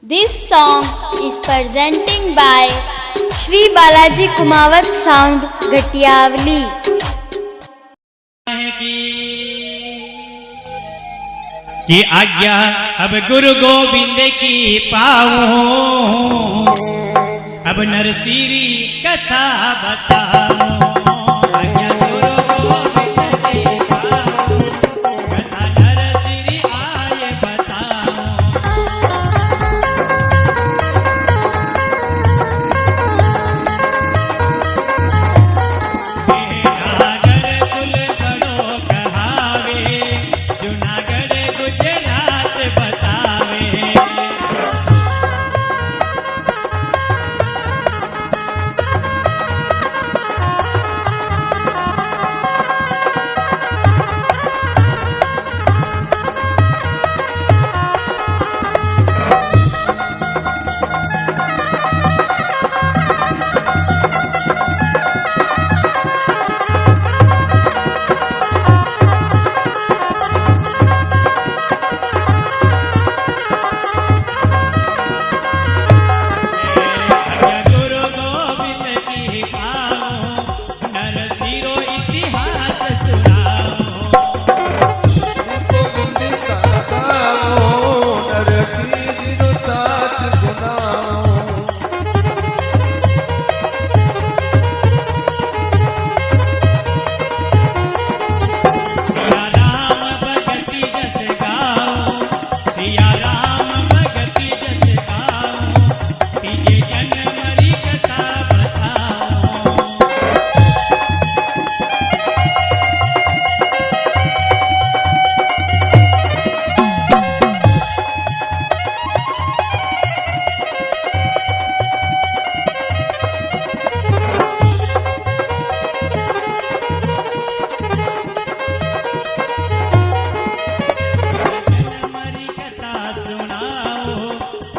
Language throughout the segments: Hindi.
This song is presenting by Shri Balaji Kumawat Sound Gatiyavali. कि आज्ञा अब गुरु गोविंद की पाऊं, अब नरसिरी कथा बताऊं। आज्ञा गुरु गोविंद की पाऊं, कथा नरसिरी आए बताऊं। नागर कुल बड़ो कहावे, जूनागढ़ गुजरात बतावे।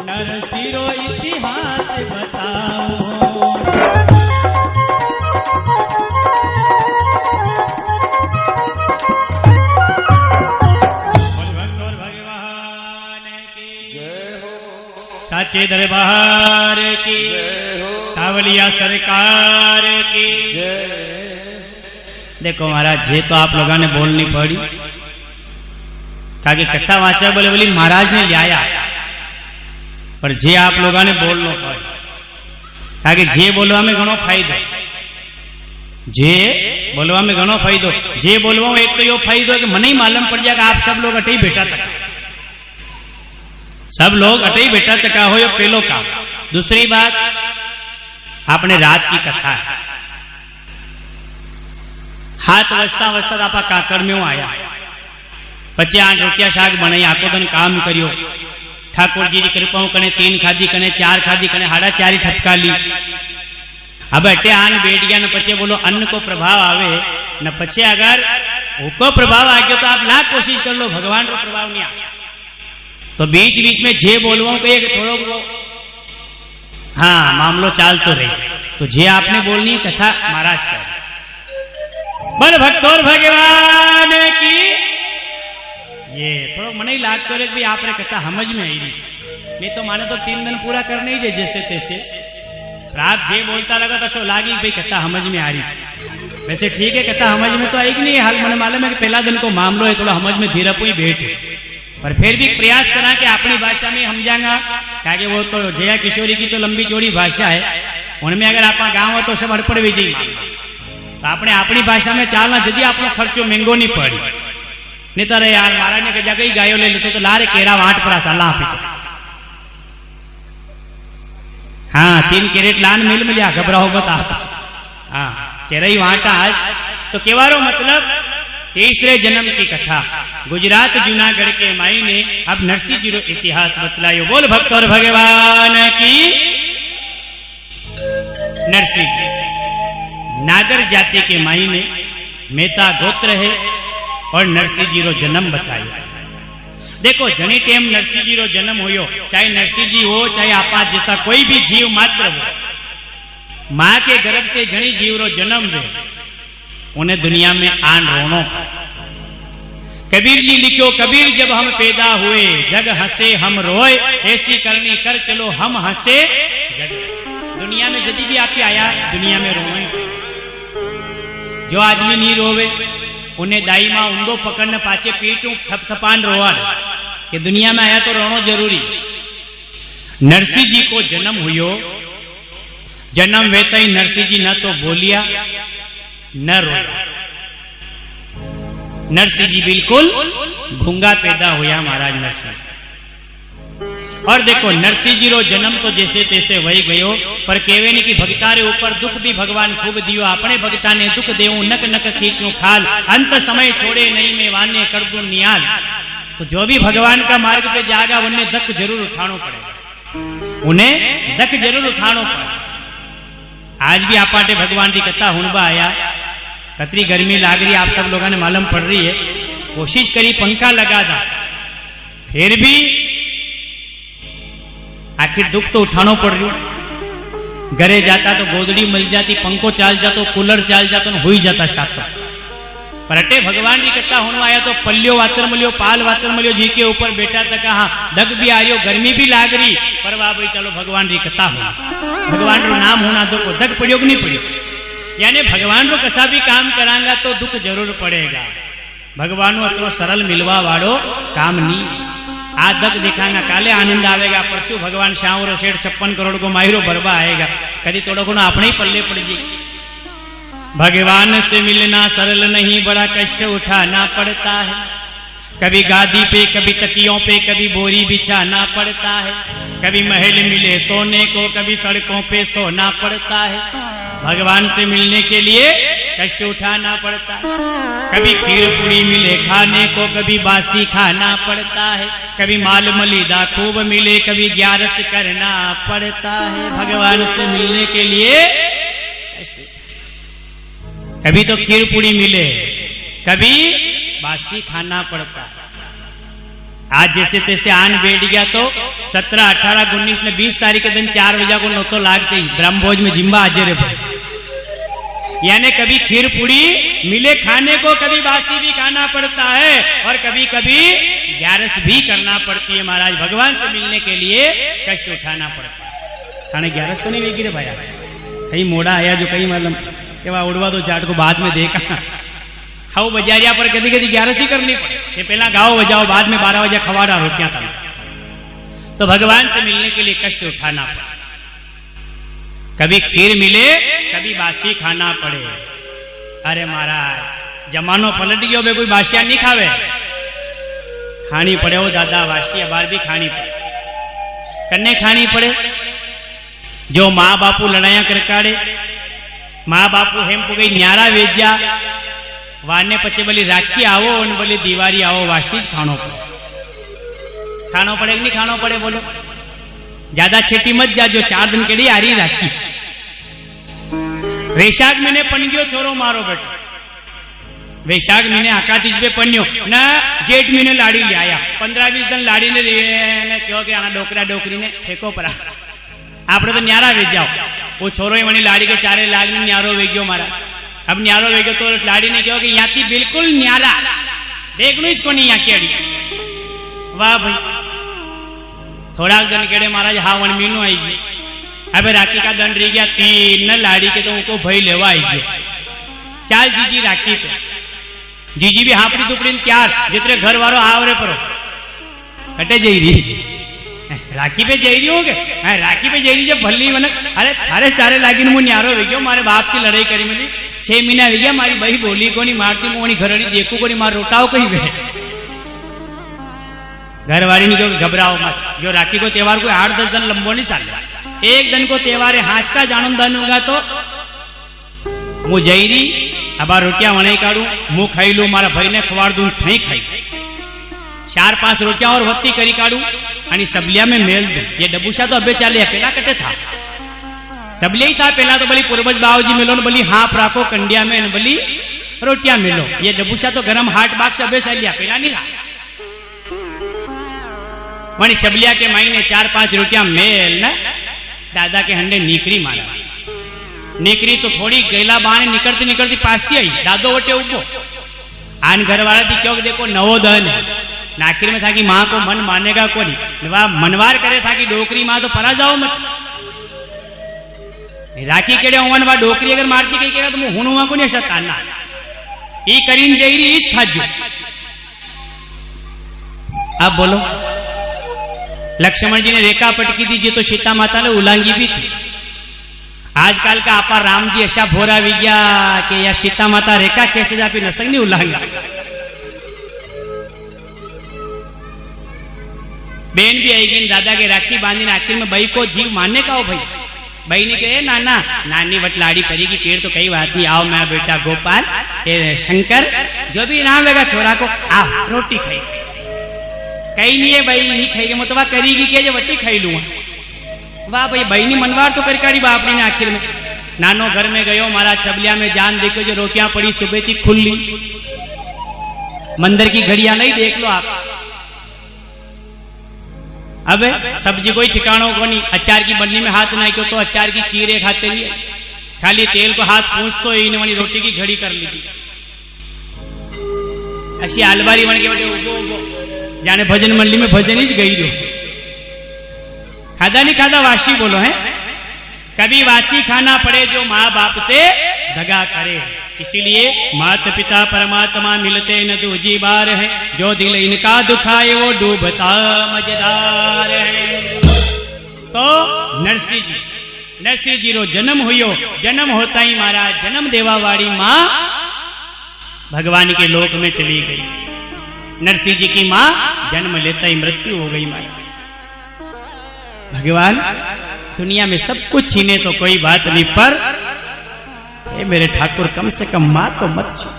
नरसिरो इतिहास बताओ। भगवान की जय हो, साचे दरबार की जय हो, सावलिया सरकार की जय। देखो महाराज, जे तो आप लोगों ने बोलनी पड़ी, ताकि कथा वाचा बोले बोली महाराज ने लिया, पर जे आप लोगों ने बोलना पड़े, ताकि जे बोलवा में घणो फायदो, जे बोलवा में घणो फायदो। जे बोलवा में एक तो यो फायदो कि मने ही मालूम पड़ जाए कि आप सब लोग अटे ही बैठा तक, सब लोग अटे ही बैठा तका हो, यो पहलो काम। दूसरी बात, आपने रात की कथा है, हाथ वस्ता वस्ता आपा काकड़ में आया, पचे 8 रोटिया शाक बनाई, आखो दिन काम करियो, ठाकुर जी की कृपा कने 3 खाधी कने 4 खाधी कने 4.5 ठपका ली। अब अटे आन बैठ गया न, पचे बोलो अन्न को प्रभाव आवे न, पचे अगर को प्रभाव आ गया तो आप लाख कोशिश कर लो, भगवान को प्रभाव नहीं आ। तो बीच बीच में जे बोलवा कहिए कि थोड़ो वो हाँ मामलो चाल तो रही, तो जे आपने बोलनी कथा महाराज कर। बल भक्तोर भगवान की ये थोड़ा मन ही लागतो रे कि भाई आपने कथा समझ में आई नहीं, तो माने तो 3 दिन पूरा करने ही जैसे तैसे। आप जे बोलता लगा तो सो लागी भाई कथा समझ में आ रही। वैसे ठीक है, कथा समझ में तो आई नहीं, हाल मन मालूम है कि पहला दिन को मामलो है, थोड़ा समझ में धीरे ही बैठ, पर फिर भी प्रयास करा कि अपनी भाषा में समझांगा, क्या वो तो जया किशोरी की तो लंबी चौड़ी भाषा है, उनमें अगर आप गाँव तो सब अड़पड़ भी जी, तो आपने अपनी भाषा में चालना, यदि आपको खर्चो महंगो नहीं पड़ी। नहीं तो यार महाराज ने कहा कई गायो ले लेते तो लारे केरा वाट पर सलाह पी, हाँ 3 कैरेट लान मिल मिलिया, घबराओ बता, हाँ केरई वाटा आज। तो केवारो मतलब तीसरे जन्म की कथा, गुजरात जूनागढ़ के माई ने अब नरसिंह जी रो इतिहास बतलायो। बोल भक्त और भगवान की। नरसिंह जी नागर जाति के माई ने मेहता गोत्र है और नरसिंह जी रो जन्म बताया। देखो जनी टेम नरसिंह जी रो जन्म होयो, चाहे नरसिंह जी हो चाहे आपा जैसा कोई भी जीव मात्र हो, मां के गर्भ से जनी जीव रो जन्म दे, उन्हें दुनिया में आन रोनो। कबीर जी लिखो, कबीर जब हम पैदा हुए जग हंसे हम रोए, ऐसी करनी कर चलो हम हंसे जग। दुनिया में जदी भी आपके आया दुनिया में रोए, जो आदमी नहीं रोवे उन्हें दाई मां ऊंधो पकड़ने पाचे पीटू थपथपान रोवाड़ कि दुनिया में आया तो रोनो जरूरी। नरसिंह जी को जन्म हुयो, जन्म वेता ही नरसिंह जी न तो बोलिया न रोया। नरसिंह जी बिल्कुल भूंगा पैदा हुआ महाराज नरसिंह। और देखो नरसिंह जी रो जन्म तो जैसे तैसे वही गयो, पर केवे नहीं कि भगता रे ऊपर दुख भी भगवान खूब दियो। अपने भगता ने दुख देऊ नक नक खींचू खाल, अंत समय छोड़े नहीं मैं वाने कर दूं नियाल। तो जो भी भगवान का मार्ग पे जाएगा उन्हें दक जरूर उठाना पड़ेगा, उन्हें दक जरूर उठाना पड़ेगा। आज भी आपाटे भगवान की कथा हुणबा आया, कतरी गर्मी लाग रही आप सब लोगों ने मालूम पड़ रही है, कोशिश करी पंखा लगा दा, फिर भी आखिर दुख तो उठाना पड़ रही। घरे जाता तो गोदड़ी मिल जाती, पंखो चाल जातो, कूलर चाल जातो, हुई जाता साथ। पर अटे भगवान की कथा होने आया तो पल्लियो वातर मलियो पाल वातर मलियो जी के ऊपर बेटा तक हाँ दग भी आ रही हो, गर्मी भी लाग रही, पर वाह भाई चलो भगवान की कथा हो, भगवान रो नाम होना दो, दग पड़ियो कि नहीं पड़ियो। यानी भगवान रो कसा भी काम करांगा तो दुख जरूर पड़ेगा। भगवान अतरो सरल मिलवा वाड़ो काम नहीं। आज दक दिखांगा काले आनंद आवेगा, परसों भगवान श्याम शेठ 56 करोड़ को माहिरो भरवा आएगा, कभी थोड़ा को अपने ही पल्ले पड़ जी। भगवान से मिलना सरल नहीं, बड़ा कष्ट उठाना पड़ता है। कभी गादी पे, कभी तकियों पे, कभी बोरी बिछाना पड़ता है। कभी महल मिले सोने को, कभी सड़कों पे सोना पड़ता है। भगवान से मिलने के लिए कष्ट उठाना पड़ता है। कभी खीर पूरी मिले खाने को, कभी बासी खाना पड़ता है। कभी माल मलिदा खूब मिले, कभी ग्यारस करना पड़ता है। भगवान से मिलने के लिए कभी तो खीर पूरी मिले, कभी बासी खाना पड़ता है। आज जैसे तैसे आन बैठ गया तो 17, 18, 19 ने 20 तारीख के दिन 4 बजे को नौतो लाग चाहिए ब्रह्मभोज में जिम्बा हाजिर है। यानी कभी खीर पूरी मिले खाने को, कभी बासी भी खाना पड़ता है, और कभी कभी ग्यारस भी करना पड़ती है। महाराज भगवान से मिलने के लिए कष्ट उठाना पड़ता है। खाने ग्यारस तो नहीं वेगी रे भाया, कहीं मोड़ा आया जो कहीं मालूम के वहां उड़वा दो चाट को बाद में देखा खाओ बजारिया पर कभी कभी ग्यारस ही करनी पड़े, ये पहला गाओ बजाओ बाद में 12 बजे खवाड़ा रोटियां था। तो भगवान से मिलने के लिए कष्ट उठाना पड़े, कभी खीर मिले, कभी बासी खाना पड़े। अरे महाराज जमानो पलट गयो, बे कोई बासिया नहीं खावे, खानी पड़े वो दादा बासिया बार भी खानी पड़े, कन्ने खानी पड़े। जो माँ बापू लड़ाया करकाड़े, माँ बापू हेम गई न्यारा वेज्या वाने पचे बोली राखी आवो और बोली दिवारी आवो, वाशीज खानो पड़े। खानो पड़े कि नहीं खानो पड़े बोलो, ज्यादा छेटी मत जा, जो 4 दिन के लिए आ रही राखी। वैशाख महीने पनगियो छोरो मारो बेटो, वैशाख महीने आकातीज पे पन्यो ना, जेठ महीने लाड़ी ले आया, 15-20 दिन लाड़ी ने क्यों के आना डोकरा डोकरी ने फेंको पड़ा। आप तो न्यारा वेच जाओ, वो छोरो ही मनी लाड़ी के 4 लाख ने न्यारो वेग्यो मारा। अब न्यारो वेग्यो तो लाड़ी ने क्यों कि यहाँ थी बिल्कुल न्यारा, देख लो इसको नहीं यहाँ की अड़ी। वाह भाई थोड़ा दिन केड़े महाराज हाँ 1 महीनो आई गई। अब राखी का दंड रही गया 3 न लाड़ी के, तो उनको भई लेवा आई गयो। चाल जीजी राखी पे, जीजी भी हापड़ी दुपड़ी त्यार, जितने घर वालों आवरे परो कटे जई रही राखी पे जई रही हो गए, राखी पे जई रही जब भल्ली बने। अरे थारे 4 लागिन मुझे न्यारो वे गयो, मारे बाप की लड़ाई करी मिली 6 महीना वे गया, मारी बही बोली को नहीं मारती, मोनी घरड़ी देखू को नहीं मार रोटाओ कहीं वे। घर वाली ने क्यों घबराओ मत, जो राखी को त्योहार कोई 8-10 दिन लंबो नहीं साल, एक दिन को त्योहार है हाथ का जानू दन होगा। तो मु जईरी अब रोटियां वणे काढू, मुंह खाई लू, मारा भाई ने खवाड़ दू, थई खाई 4-5 रोटियां और वत्ती करी काढू आणि सबलिया में मेल दू। ये डबूशा तो अबे चाले पेला कटे था, सबलिया ही था पेला तो बली पूर्वज बाबूजी मिलो बली हाफ राखो कंडिया में बली रोटियां मिलो। ये डबूशा तो गरम हाट बाक्स अबे चालिया पेला नहीं था। वही चबलिया के माई ने 4-5 रोटियां मेल न दादा के हंडे नीकरी मारा। नीकरी तो थोड़ी गैला बाणे निकलती निकलती पासी आई, दादो वटे उभो आन घर वाला थी क्यों देखो नवो दहन है आखिर में था कि माँ को मन मानेगा को नहीं मनवार करे था कि डोकरी माँ तो परा जाओ मत राखी केड़े होवन वा डोकरी अगर मारती कहीं कहेगा तो मैं हुआ को नहीं अशा ताना ई करीन जईरी इस थाजो। अब बोलो लक्ष्मण जी ने रेखा पटकी थी जी तो सीता माता ने उलांगी भी थी। आजकल का आपा राम जी ऐसा भोरा भी गया कि या सीता माता रेखा कैसे जा फिर नसंग नहीं उलांगा। बहन भी आएगी दादा के राखी बांधी आखिर में भाई को जीव मानने का हो भाई भाई ने कहे नाना नानी वटलाड़ी करेगी पेड़ तो कई बात नहीं आओ मैं बेटा गोपाल शंकर जो भी नाम लगा छोरा को आओ रोटी खाई कहीं नहीं है भाई नहीं खाएगी मतलब करेगी क्या जो वटी खाई लूंगा वाह भाई बहनी मनवार तो करकारी बाप ने आखिर में नानो घर में गयो मारा चबलिया में जान देखो जो रोटियां पड़ी सुबह थी खुली मंदिर की घड़ियां नहीं देख लो आप। अब सब्जी कोई ठिकानों को नहीं अचार की बन्नी में हाथ ना क्यों तो अचार की चीरे खाते लिए खाली तेल को हाथ पूछ तो इन वाली रोटी की घड़ी कर ली थी अशी आलबारी बन के बेटे उबो उबो जाने भजन मंडली में भजन ही गई रो खादा नहीं खादा वासी बोलो है कभी वासी खाना पड़े जो माँ बाप से दगा करे इसीलिए माता पिता परमात्मा मिलते न दूजी बार है जो दिल इनका दुखाए वो डूबता मजेदार है। तो नरसिंह जी रो जन्म हुयो जन्म होता ही मारा जन्म देवा वाली माँ भगवान के लोक में चली गई। नरसिंह जी की माँ जन्म लेता ही मृत्यु हो गई महाराज। भगवान दुनिया में सब कुछ छीने तो कोई बात नहीं पर ए मेरे ठाकुर कम से कम मां तो मत छीन।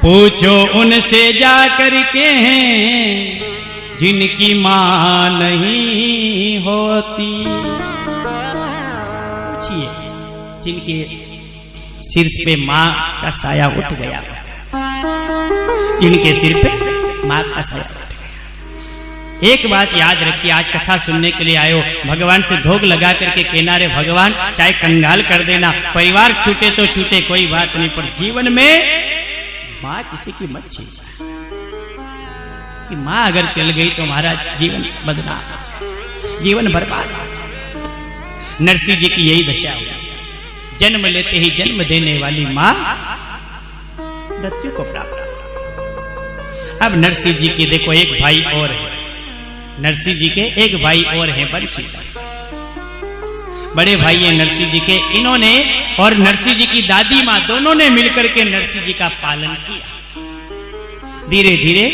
पूछो उनसे जा करके हैं जिनकी मां नहीं होती पूछिए जिनके सिर पे मां का साया उठ गया जिनके सिर पे मां का साया उठ गया। एक बात याद रखिए आज कथा सुनने के लिए आयो भगवान से धोख लगा करके कहना रे भगवान चाहे कंगाल कर देना परिवार छूटे तो छूटे कोई बात नहीं पर जीवन में मां किसी की मत छीन कि मां अगर चल गई तो हमारा जीवन बदनाम हो जाए जीवन बर्बाद हो जाए। नरसिंह जी की यही दशा हुई जन्म लेते ही जन्म देने वाली मां मृत्यु को प्राप्त। अब नरसिंह जी की देखो एक भाई और है नरसिंह जी के एक भाई और हैं बंशी बड़े भाई हैं नरसिंह जी के इन्होंने और नरसिंह जी की दादी माँ दोनों ने मिलकर के नरसिंह जी का पालन किया। धीरे धीरे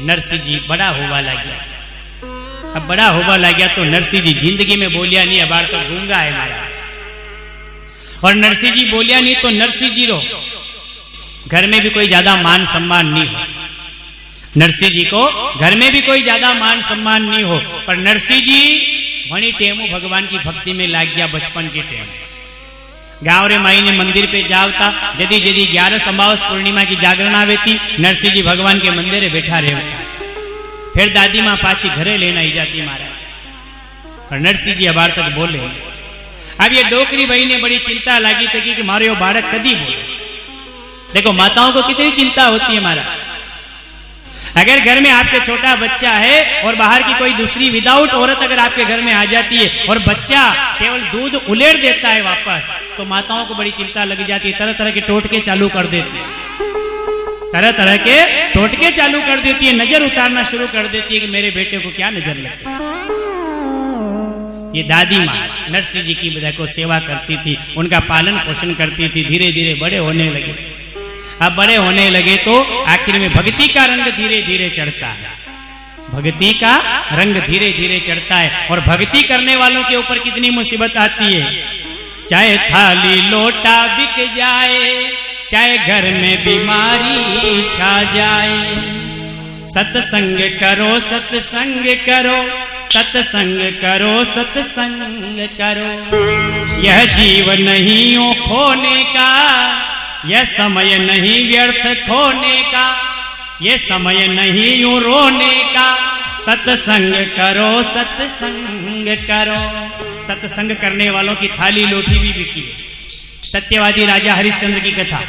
नरसिंह जी बड़ा होवा लग गया। अब बड़ा होवा लग गया तो नरसिंह जी जिंदगी में बोलिया नहीं अबार तो गूंगा है महाराज और नरसिंह जी बोलिया नहीं तो नरसिंह जी रो घर में भी कोई ज्यादा मान सम्मान नहीं हो। नरसिंह जी को घर में भी कोई ज्यादा मान सम्मान नहीं हो पर नरसिंह जी वही टेमू भगवान की भक्ति में लाग गया बचपन के टेम गांव रे माई ने मंदिर पे जावता जदी जदी 11 अमावस पूर्णिमा की जागरण आवे थी नरसिंह जी भगवान के मंदिर रे बैठा रहता फिर दादी माँ पाची घरे लेना ही जाती महाराज और नरसिंह जी अबार तक बोले। अब ये डोकरी भाई ने बड़ी चिंता लगी थी कि मारे बाड़क कदी बोले। देखो माताओं को कितनी चिंता होती है महाराज अगर घर में आपके छोटा बच्चा है और बाहर की कोई दूसरी विदाउट औरत अगर आपके घर में आ जाती है और बच्चा केवल दूध उलेड़ देता है वापस तो माताओं को बड़ी चिंता लग जाती है तरह तरह के टोटके चालू कर देती है तरह तरह के टोटके चालू कर देती है नजर उतारना शुरू कर देती है कि मेरे बेटे को क्या नजर लगे। ये दादी माँ नरसिंह जी की बदा को सेवा करती थी उनका पालन पोषण करती थी धीरे धीरे बड़े होने लगे। अब बड़े होने लगे तो आखिर में भक्ति का रंग धीरे धीरे चढ़ता है भक्ति का रंग धीरे धीरे चढ़ता है और भक्ति करने वालों के ऊपर कितनी मुसीबत आती है चाहे थाली लोटा बिक जाए चाहे घर में बीमारी छा जाए सत्संग करो सत्संग करो सत्संग करो सत्संग करो यह जीवन नहीं हो खोने का यह समय नहीं व्यर्थ खोने का ये समय नहीं यूं रोने का सत्संग करो सत्संग करो। सत्संग करने वालों की थाली लोटी भी बिकी है। सत्यवादी राजा हरिश्चंद्र की कथा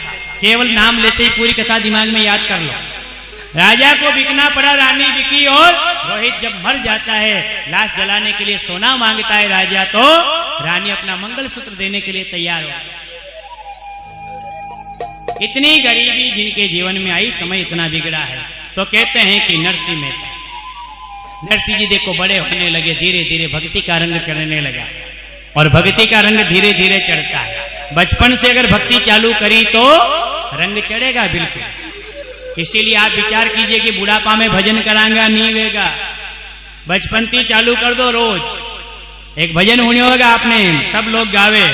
केवल नाम लेते ही पूरी कथा दिमाग में याद कर लो। राजा को बिकना पड़ा, रानी बिकी, और रोहित जब मर जाता है, लाश जलाने के लिए सोना मांगता है राजा, तो रानी अपना मंगलसूत्र देने के लिए तैयार हो। इतनी गरीबी जिनके जीवन में आई, समय इतना बिगड़ा है। तो कहते हैं कि नरसिंह जी देखो बड़े होने लगे, धीरे धीरे भक्ति का रंग चढ़ने लगा, और भक्ति का रंग धीरे धीरे चढ़ता है। बचपन से अगर भक्ति चालू करी तो रंग चढ़ेगा बिल्कुल। इसीलिए आप विचार कीजिए कि बुढ़ापा में भजन करांगा नहीं होगा, बचपन से चालू कर दो। रोज एक भजन होने होगा, आपने सब लोग गावे,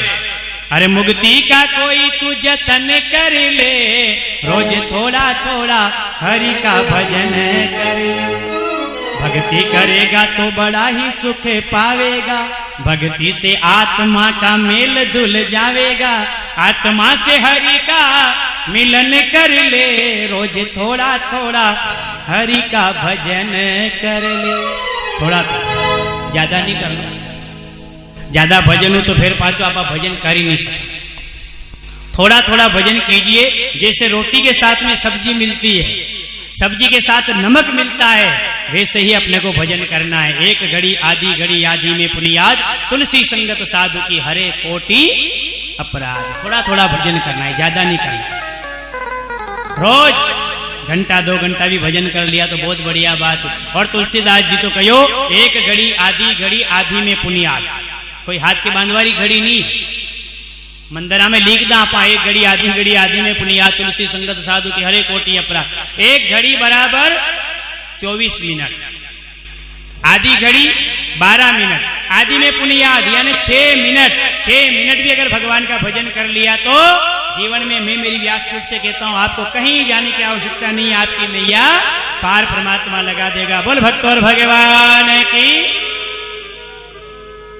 अरे मुक्ति का कोई तू जतन कर ले, रोज थोड़ा थोड़ा हरि का भजन कर। भक्ति करेगा तो बड़ा ही सुख पावेगा, भक्ति से आत्मा का मेल धुल जावेगा। आत्मा से हरि का मिलन कर ले, रोज थोड़ा थोड़ा हरि का भजन कर ले। थोड़ा ज्यादा नहीं करना, ज्यादा भजन हो तो फिर पाछो आप भजन कर ही नहीं सकते। थोड़ा थोड़ा भजन कीजिए, जैसे रोटी के साथ में सब्जी मिलती है, सब्जी के साथ नमक मिलता है, वैसे ही अपने को भजन करना है। एक घड़ी आधी में पुनियाद, तुलसी संगत साधु की हरे कोटि अपराध। थोड़ा थोड़ा भजन करना है, ज्यादा नहीं करना। रोज घंटा 2 घंटा भी भजन कर लिया तो बहुत बढ़िया बात है। और तुलसीदास जी तो कहो, एक घड़ी आधी में पुनियाद। कोई हाथ की बांधवारी घड़ी नहीं, मंदिरा में लिख दा आपा, एक घड़ी आधी में पुनियाद, तुलसी संगत साधु की हरे कोटि अपराध। एक घड़ी बराबर 24 मिनट, आधी घड़ी 12 मिनट, आधी में पुनियाद यानी 6 मिनट। 6 मिनट भी अगर भगवान का भजन कर लिया तो जीवन में, मैं मेरी व्यासपीठ से कहता हूं, आपको कहीं जाने की आवश्यकता नहीं, आपकी नैया पार परमात्मा लगा देगा। बोल भक्त और भगवान की।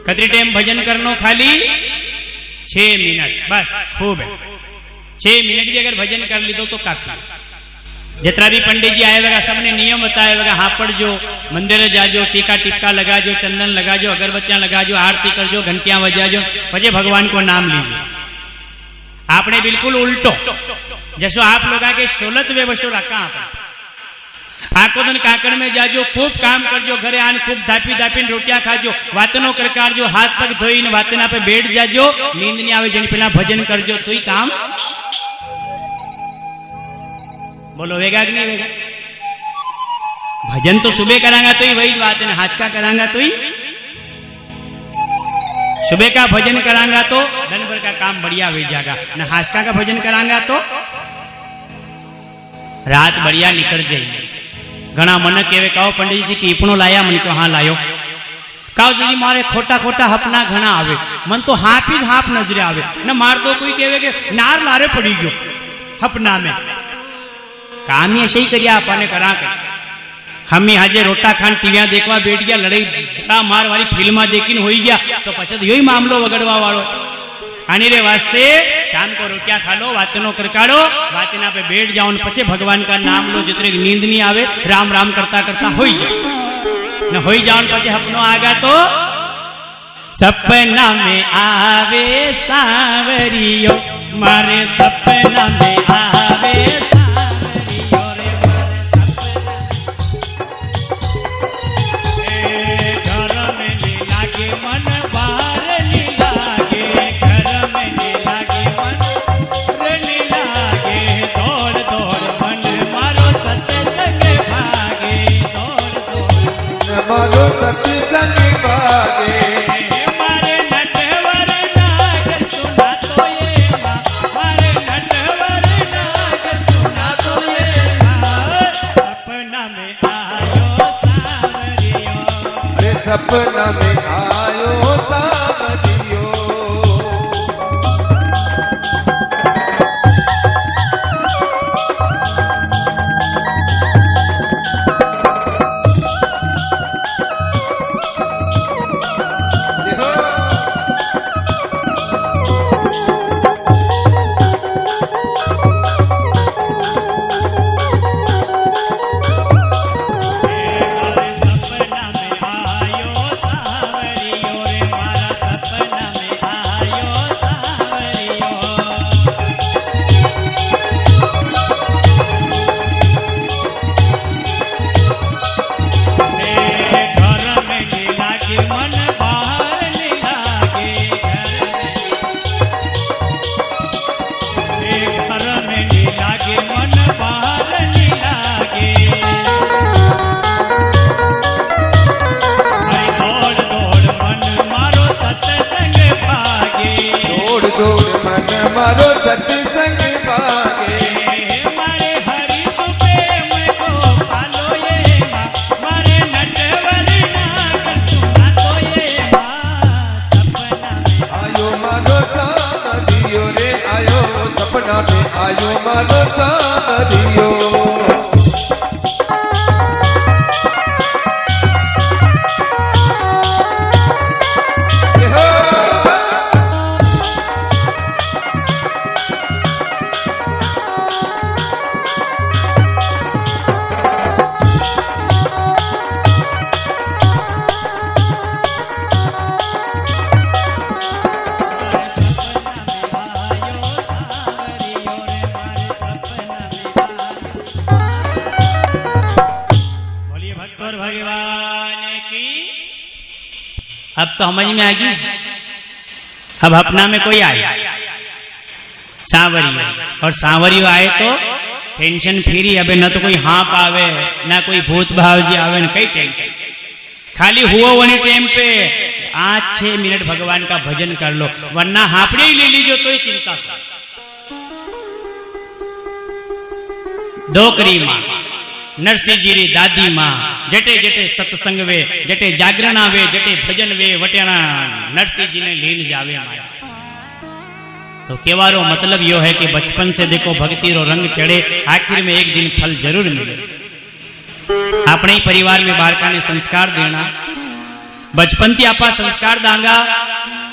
कतरी टाइम भजन करनो, खाली 6 मिनट बस, खूब है। 6 मिनट भी अगर भजन कर ली तो काफी। जितना भी पंडित जी आए वगैरह सबने नियम बताए वगैरह, हापड़ जो मंदिर जाजो, टीका टिपका लगा जो, चंदन लगा जो, अगरबत्तियां लगा जो, आरती कर जो, घंटियां बजा जो, પછી भगवान को नाम लीजिए। आपने बिल्कुल उल्टो, जैसो आप लोग के 16वें वर्षो रखा आखो दिन काकड़ में जाजो, खूब काम करजो, घरे आन खूब धापी धापीने रोटिया खाजो, वातनो करकारजो, हाथ पग धोईने वातना पे बैठ जाजो, नींद नहीं आवे जेनी पहला भजन करजो, तोय काम। बोलो वेगा कि नहीं वेगा? भजन तो सुबह करांगा तो ही वही बात है ना, हाचका करांगा तो ही। सुबह का भजन करांगा तो दिन भर का काम बढ़िया हो जाएगा, न हाचका का भजन करांगा तो रात बढ़िया निकल जाएगी। घना मन कहे कहो पंडित जी की ईपणो लाया, मन को हाँ लायो। कहो जी मारे खोटा खोटा हपना घना आवे, मन तो हाफ ही हाफ नजरे आवे। न मार तो कोई कहे के नार लारे पड़ी गयो हपना में। काम ही ऐसे ही करिया आपने करा के। हम हाजे रोटा खान टीविया देखवा बैठ गया, लड़ाई मार वाली फिल्म देखी हो गया तो पछत यो मामलो वगड़वा वालो। आनी रे वास्ते शाम को रोटिया खा लो, वातनो करकाड़ो, वातना पे बैठ जाओ, पछे भगवान का नाम लो। जितने नींद नहीं आवे राम राम करता करता हो जाओ, न हो जाओ पछे हपनो आगा तो सपना में आवे सावरियो, मारे सपना में आवे सावरियो रे, घर में नहीं लागे मन, बाहर नहीं लागे, घर में नहीं लागे मन, नहीं लागे, दौड़ दौड़ मन मारो सत्संग भागे, दौड़ दौड़ मारो सत्संग भागे। मारे नटवर नाग सुना तो ये माँ, मारे नटवर नाग सुना तो ये माँ, सपना में आयो सावरियो, अरे सपना में आयो सावरियो। सपना में आयो सावरियो रे, मारा मारो सावरियो अब तो समझ में आ गई। अब अपना में कोई आए सांवरियो, और सांवरियो आए तो टेंशन फ्री। अबे न तो कोई हाँप आवे, ना कोई भूत भावजी आवे, न कई टेंशन। खाली हुआ वनी टाइम पे 5-6 मिनट भगवान का भजन कर लो, वरना हाँपड़े ही ले लीजिए तो ही चिंता। डोकरी माँ नरसिंह जी री दादी माँ जटे जटे सत्संग वे, जटे जागरण आवे, जटे भजन वे, वटेना नरसिंह जी ने लीन जावे माया। तो केवारो मतलब यो है कि बचपन से देखो भक्ति रो रंग चढ़े, आखिर में एक दिन फल जरूर मिले। अपने ही परिवार में बालका ने संस्कार देना, बचपन थी आपा संस्कार दांगा,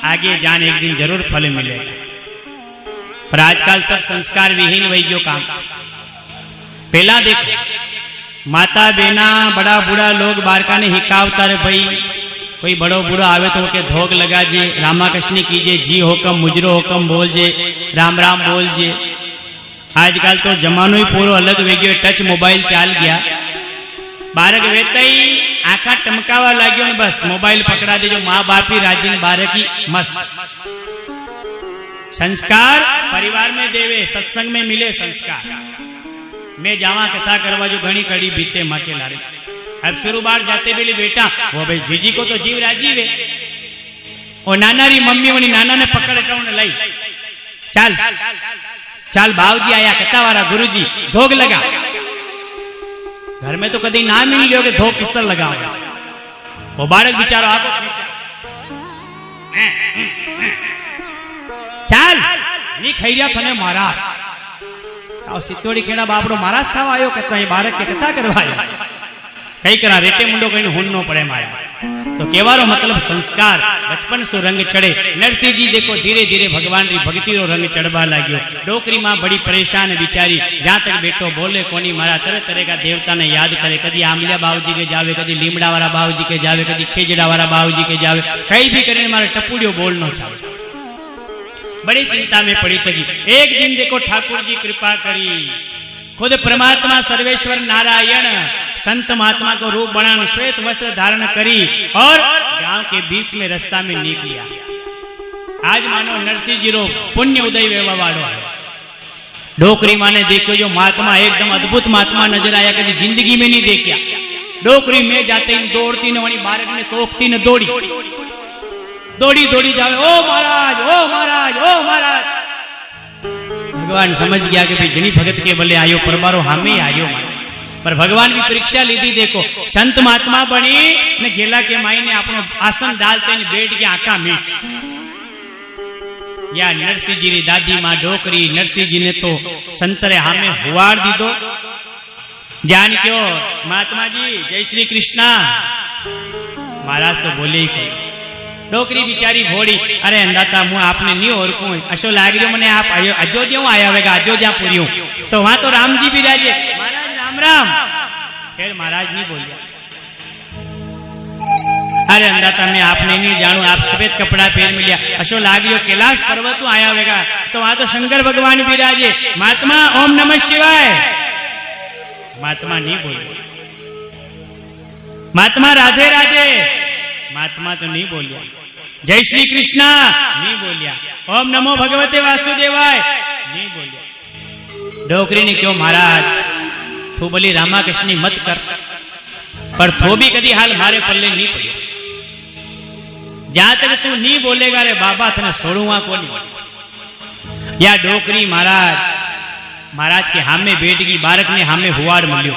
आगे जान एक दिन जरूर फल मिलेगा। पर आजकल सब संस्कार विहीन वही गयो काम। पहला देखो माता बेना बड़ा बूढ़ा लोग बारका ने हिकावता रे भाई, कोई बड़ो बूढ़ो आवे तो के धोक लगा जे, रामा कृष्ण कीजे, जी होकम मुजरो होकम बोल जे, राम राम बोल जे। आजकल तो जमानो ही पूरो अलग वे गयो, टच मोबाइल चाल गया। बारक वेता ही आंखा टमकावा लाग्यो ने बस मोबाइल पकड़ा दे, जो माँ बाप ही राजी बारक ही मस्त। संस्कार परिवार में देवे, सत्संग में मिले संस्कार। मैं जावा कथा करवा जो घनी कड़ी बीते माँ के लारे। अब शुरू बार जाते बोले बेटा वो भाई जीजी को तो जीव राजी वे, और नाना री मम्मी वनी नाना ने पकड़ हटाऊ ने लाई, चाल चाल बावजी आया कथा वाला गुरुजी धोग लगा। घर में तो कभी ना मिल लियो कि धोग किस तरह लगाओ। वो बालक बिचारो आपको चाल नहीं खाई रिया थने महाराज, सित्तोड़ी खेड़ा बापड़ो महाराज खावा आयो कहता है बालक के कथा करवायो, कई करा रेटे मुंडो कहीं हुन नो पड़े माया। तो केवारो मतलब संस्कार बचपन से रंग चढ़े। नरसिंह जी देखो धीरे धीरे भगवान री भक्ति रो रंग चढ़वा लाग्यो। डोकरी माँ बड़ी परेशान बिचारी, जहां तक बेटो बोले कोनी मारा तरह तरह का देवता ने याद करे। कदी आमलिया बाबूजी के जावे, कदी लीमड़ा वाला बाबूजी के जावे, कदी खेजड़ा वाला बाबूजी के जावे, कई भी करे मारे टपुड़ियो बोलनो चाहे। बड़ी चिंता में पड़ी थी। एक दिन देखो ठाकुर जी कृपा करी, खुद परमात्मा सर्वेश्वर नारायण संत महात्मा को रूप बनाना, श्वेत वस्त्र धारण करी और गांव के बीच में रास्ता में निकलिया। आज मानो नरसिंह जी रो पुण्य उदय वेवा वालो है। डोकरी माँ ने देखो जो महात्मा एकदम अद्भुत महात्मा नजर आया, कभी जिंदगी में नहीं देखा। डोकरी में जाते ही दौड़ती न वही बालक ने तोकती न दौड़ी दौड़ी दौड़ी जावे, ओ महाराज ओ महाराज ओ महाराज। भगवान समझ गया कि भाई जनी भगत के बले आयो परबारो हामी आयो। पर भगवान की परीक्षा लीधी। देखो संत महात्मा बनी ने गेला के माई ने अपनो आसन डालते ने बैठ के आंखा मीच। या नरसिंह जी री दादी माँ डोकरी नरसिंह जी ने तो संतरे हामे हुआड़ दीदो। जान क्यों महात्मा जी जय श्री कृष्णा। महाराज तो बोले ही कोई। डोकरी बिचारी भोड़ी, अरे अंदाता मुँह आपने नहीं ओरकू, अशो लाग रही मैंने आप अयोध्या आया होगा, अयोध्या पूरी हूं तो वहां तो राम जी भी राजे। महाराज राम राम। फिर महाराज नहीं बोलिया, अरे अंदाता मैं आपने नहीं जानू, आप सफेद कपड़ा पहन मिलिया, अशो लाग रही कैलाश पर्वत आया होगा तो वहां तो शंकर भगवान भी राजे। महात्मा ओम नमः शिवाय। महात्मा नहीं बोलिया। महात्मा राधे राधे। महात्मा तो नहीं बोलिया। जय श्री कृष्णा नहीं बोलिया। ओम नमो भगवते वासुदेवाय नहीं बोलिया। डोकरी ने क्यों महाराज तू बोली रामा कृष्ण मत कर, पर थो भी कदी हाल मारे पल्ले नहीं पड़े। जहां तक तू नहीं बोलेगा रे बाबा तने छोड़ूंगा कोनी। या डोकरी महाराज के हामे बैठ गई, बालक ने हामे हुआड़ मलियो।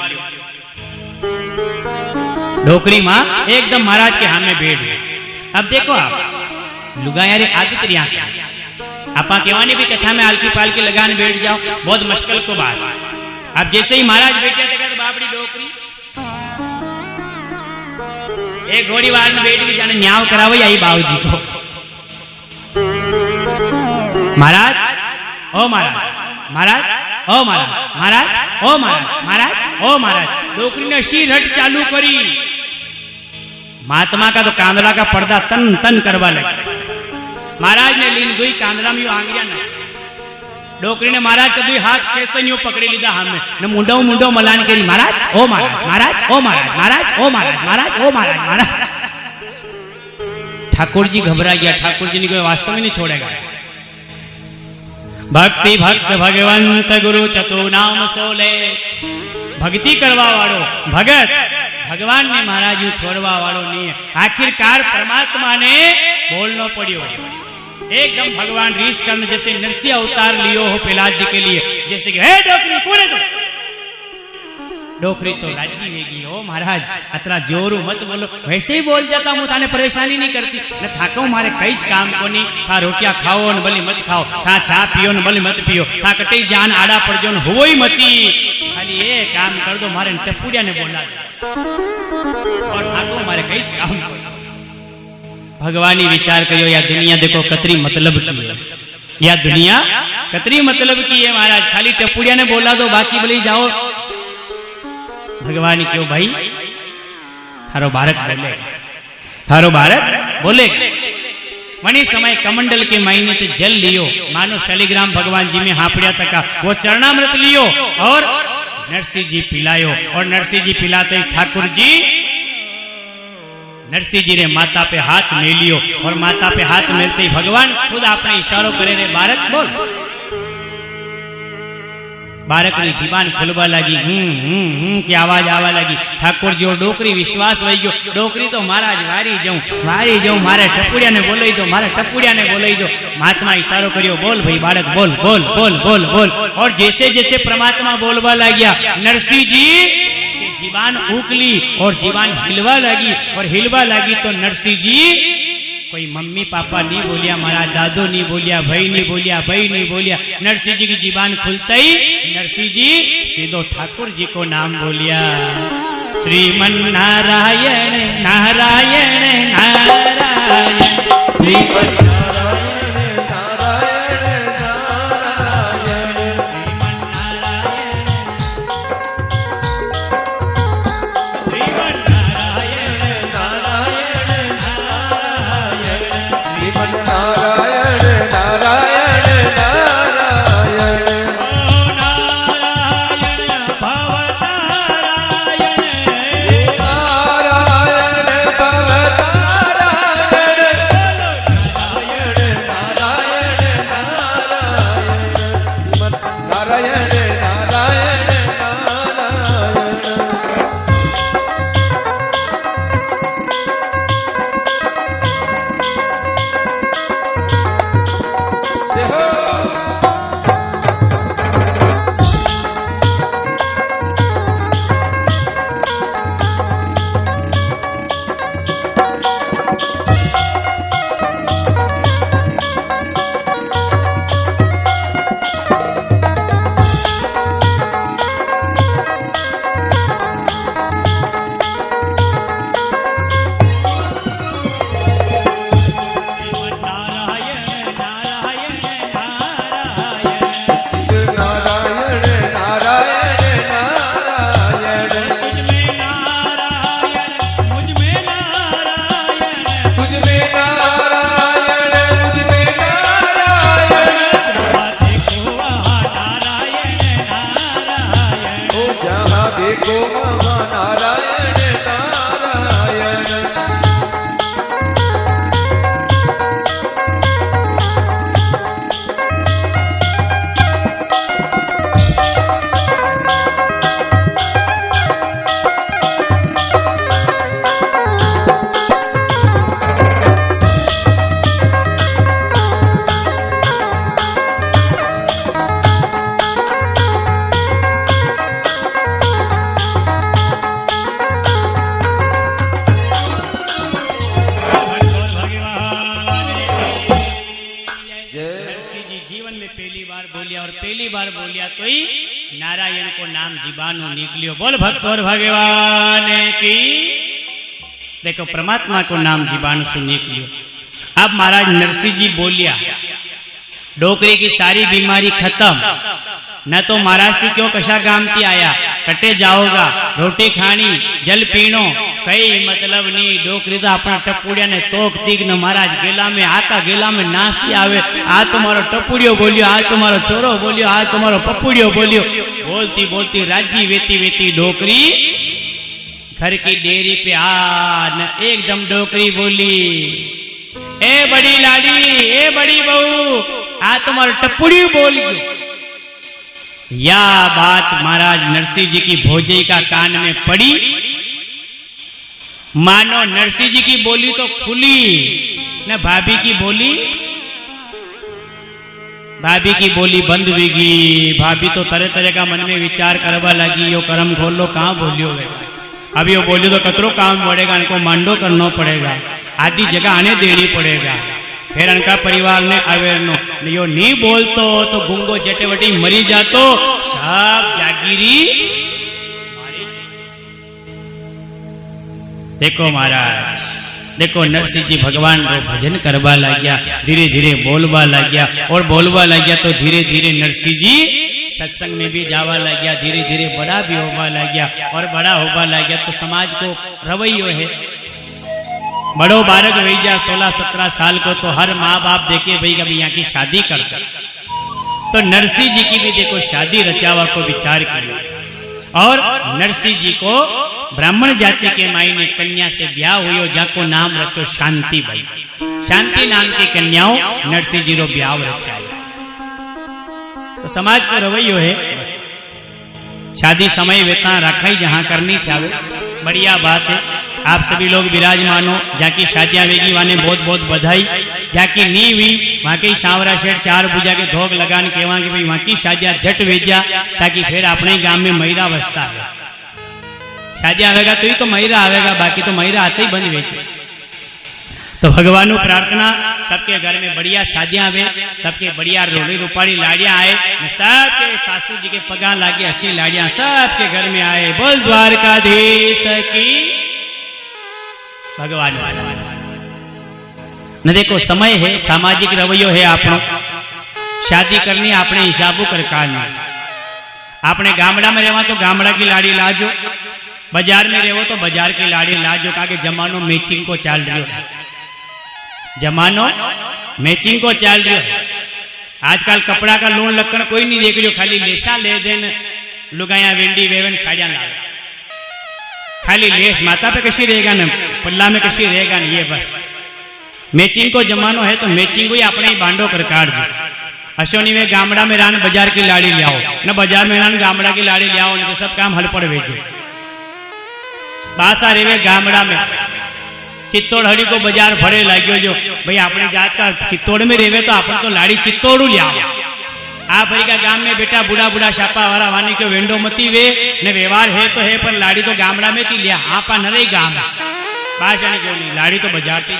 डोकरी माँ एकदम महाराज के हामे बैठ गई। अब देखो आप लुगाया रे आदित रिया आपा कहवानी भी कथा में आलकी पालकी लगाने बैठ जाओ, बहुत मुश्किल को बात। अब जैसे ही महाराज बैठे थे तो बापड़ी डोकरी एक घोड़ी वार में बैठ गई, जाने न्याव करावई आई बाबूजी को। महाराज ओ महाराज, महाराज ओ महाराज, महाराज ओ महाराज, महाराज ओ महाराज। डोकरी ने शी रट चालू करी। महात्मा का तो कांदड़ा का पर्दा तन तन करवा लगा। महाराज ने लीन दुई कांदड़ा में आंगरिया न डोकरी ने महाराज का दुई हाथ कैसे यूं पकड़ी लीधा हमें न मुंडो मुंडो मलान करी। महाराज ओ महाराज, महाराज ओ महाराज, महाराज ओ महाराज, महाराज ओ महाराज, महाराज। ठाकुर जी घबरा गया। ठाकुर जी ने कोई वास्तव में नहीं छोड़ेगा। भक्ति भक्त भगवंत गुरु चतु नाम सोले। भक्ति करवा वालो भगत भगवान ने महाराज यू छोड़वा वालो नहीं है। आखिरकार परमात्मा ने बोलना पड़ियो। एकदम भगवान रीस करने जैसे नरसिंह अवतार लियो हो प्रहलाद जी के लिए, जैसे कि हे डोकरी कोने दो। डोकरी तो राजी वेगी। ओ महाराज अतरा जोरू मत बोलो, वैसे ही बोल जाता हूँ, थाने परेशानी नहीं करती न थाको मारे कई काम को नहीं। था रोटिया खाओ न भली मत खाओ, था चा पियो न भली मत पियो, था कटई जान आड़ा पड़जो न हुई मती। खाली ये काम कर दो, मारे टपुड़िया ने बोला और थाको मारे कई काम को। भगवान ही विचार करियो, या दुनिया देखो कतरी मतलब की है, या दुनिया कतरी मतलब की है। महाराज खाली टपुड़िया ने बोला दो, बाकी बोली जाओ। भगवान क्यों भाई थारो भारत बोले, थारो भारत बोले। वनी समय कमंडल के महीने ते जल लियो, मानो शालिग्राम भगवान जी में हापड़िया तका वो चरणामृत लियो और नरसिंह जी पिलायो। और नरसिंह जी पिलाते ठाकुर जी नरसिंह जी ने माता पे हाथ मेलियो। और माता पे हाथ मेलते ही भगवान खुद आपने इशारो करे रे भारत बोल। बालक की जीवान खुलवा लगी, की आवाज आवा लगी। ठाकुर जी और डोकरी विश्वास वही गयो। डोकरी तो महाराज वारी जाऊं मारे टपुड़िया ने बोलई दो, मारे टपुड़िया ने बोलई दो। महात्मा इशारो करियो, बोल भाई बालक बोल बोल बोल बोल बोल। और जैसे जैसे परमात्मा बोलवा लग्या, नरसिंह जी की जीवान उकली और जीवान हिलवा लगी। और हिलवा लगी तो नरसिंह जी कोई मम्मी पापा नहीं बोलिया, महाराज दादो नहीं बोलिया, भाई नहीं बोलिया, भाई नहीं बोलिया। नरसिंह जी की जीवान खुलते ही नरसिंह जी सीधो ठाकुर जी को नाम बोलिया, श्रीमन नारायण नारायण नारायण, श्रीमन नारायण भवतारायण पहली बार बोलिया तो ही नारायण को नाम जीवानो निकलियो। बोल भक्त और भगवान की। देखो परमात्मा को नाम जीवान से निकलियो। अब महाराज नरसिंह जी बोलिया डोकरी की सारी बीमारी खत्म। न तो महाराज की क्यों कशा गाम थी आया कटे जाओगा रोटी खानी जल पीनो कई मतलब नहीं। डोकरी तो अपना टपुड़िया ने तोक तीक न महाराज गेला में आका गेला में नाचती आवे। आ तुम्हारो टपुड़ियो बोलियो, आज तुम्हारो छोरो बोलियो, आज तुम्हारो पपुड़ियो बोलियो। बोलती बोलती राजी वेती वेती डोकरी घर की डेरी पे न एकदम डोकरी बोली, ए बड़ी लाडी, ए बड़ी बहू, आ तुम्हारो टपुड़ी बोल गयो। या बात महाराज नरसिंह जी की भोजई का कान में पड़ी। मानो नरसिंह जी की बोली तो खुली न भाभी की बोली, भाभी की बोली बंद होगी। भाभी तो तरह तरह का मन में विचार करवा लगी, यो करम खोल लो कहाँ बोलियो वे। अब यो बोलियो तो कतरो काम पड़ेगा, इनको मांडो करना पड़ेगा, आदि जगह आने देनी पड़ेगा। फिर इनका परिवार ने अवेरनो यो नहीं बोलतो तो गुंगो जटेवटी मरी जातो सब जागीरी। देखो महाराज, देखो नरसिंह जी भगवान को भजन करवा लग गया, धीरे धीरे बोलवा लग गया और बोलवा लग गया तो धीरे धीरे नरसिंह जी सत्संग में भी जावा लग गया, धीरे धीरे बड़ा भी होवा लग गया और बड़ा होवा लग गया तो समाज को रवैयो है। बड़ो बालक वही जा 16-17 साल को तो हर माँ बाप देखे भाई कभी यहाँ की शादी कर दे। तो नरसिंह जी की भी देखो शादी रचावा को विचार किया और नरसिंह जी को ब्राह्मण जाति के माई ने कन्या से ब्याह हुई, जाको नाम रखो शांति भाई। शांति नाम की कन्याओं नरसिंह जी रो ब्याह रचाया। तो समाज को रवैयो है शादी समय वेता रखाई जहां करनी चाहे, बढ़िया बात है। आप सभी लोग विराजमान हो, जाकी शादियां वेगी वाने बहुत बहुत बधाई। जाकी नी हुई वहां के सांवरा शेर 4 पूजा के धोग लगान कहवा कि भाई वहां की शादियां झट वेजा ताकि फिर अपने गांव में महिला बसता है। शादियां आवेगा तो ही तो महिला आवेगा, बाकी तो महिला आते ही बन वेचे। तो भगवान को प्रार्थना सबके घर में बढ़िया शादियां आवे, सबके बढ़िया रोड़ी रूपाड़ी लाड़ियां आए, सबके सासू जी के पगा लागे हसी लाड़ियां सबके घर में आए। बोल द्वारकाधीश की भगवान। न देखो समय है, सामाजिक रवैयो है आपनो, शादी करनी अपने हिसाबों कर करनी। आपने गामड़ा में रहवा तो गामड़ा की लाड़ी लाजो, बाजार में रहो तो बाजार की लाड़ी लाजो, काके जमानो मैचिंग को चाल रही हो, जमानो मैचिंग को चाल रही हो। आजकल कपड़ा का लोन लक्कड़ कोई नहीं देख रही हो, खाली लेशा ले देन लुगाया वेंडी वेवन साड़ियां ला, खाली लेश माथा पे कशी रहेगा न पल्ला में कशी रहेगा न, ये बस मैचिंग को जमानो है। तो मैचिंग ही अपने ही बांडो कर काट दो। अशोनी में गामड़ा में रान बाजार की लाड़ी ले आओ, न बाजार में रान गामड़ा की लाड़ी ले आओ, नहीं तो सब काम हलपड़ भेजे। बासा रेवे गामड़ा में चित्तौड़ हड़ी को बाजार भरे लाग्यो जो भाई अपने जात का चित्तौड़ में रेवे तो अपन तो लाड़ी चित्तौड़ू ले आओ। आ भरी का गांव में बेटा बूढ़ा बूढ़ा छापा वाला वानी को वेंडो मती वे ने व्यवहार है तो है, पर लाड़ी तो गामड़ा में थी लिया आपा न रही गांव बादशाह क्यों नहीं, लाड़ी तो बाजार थी।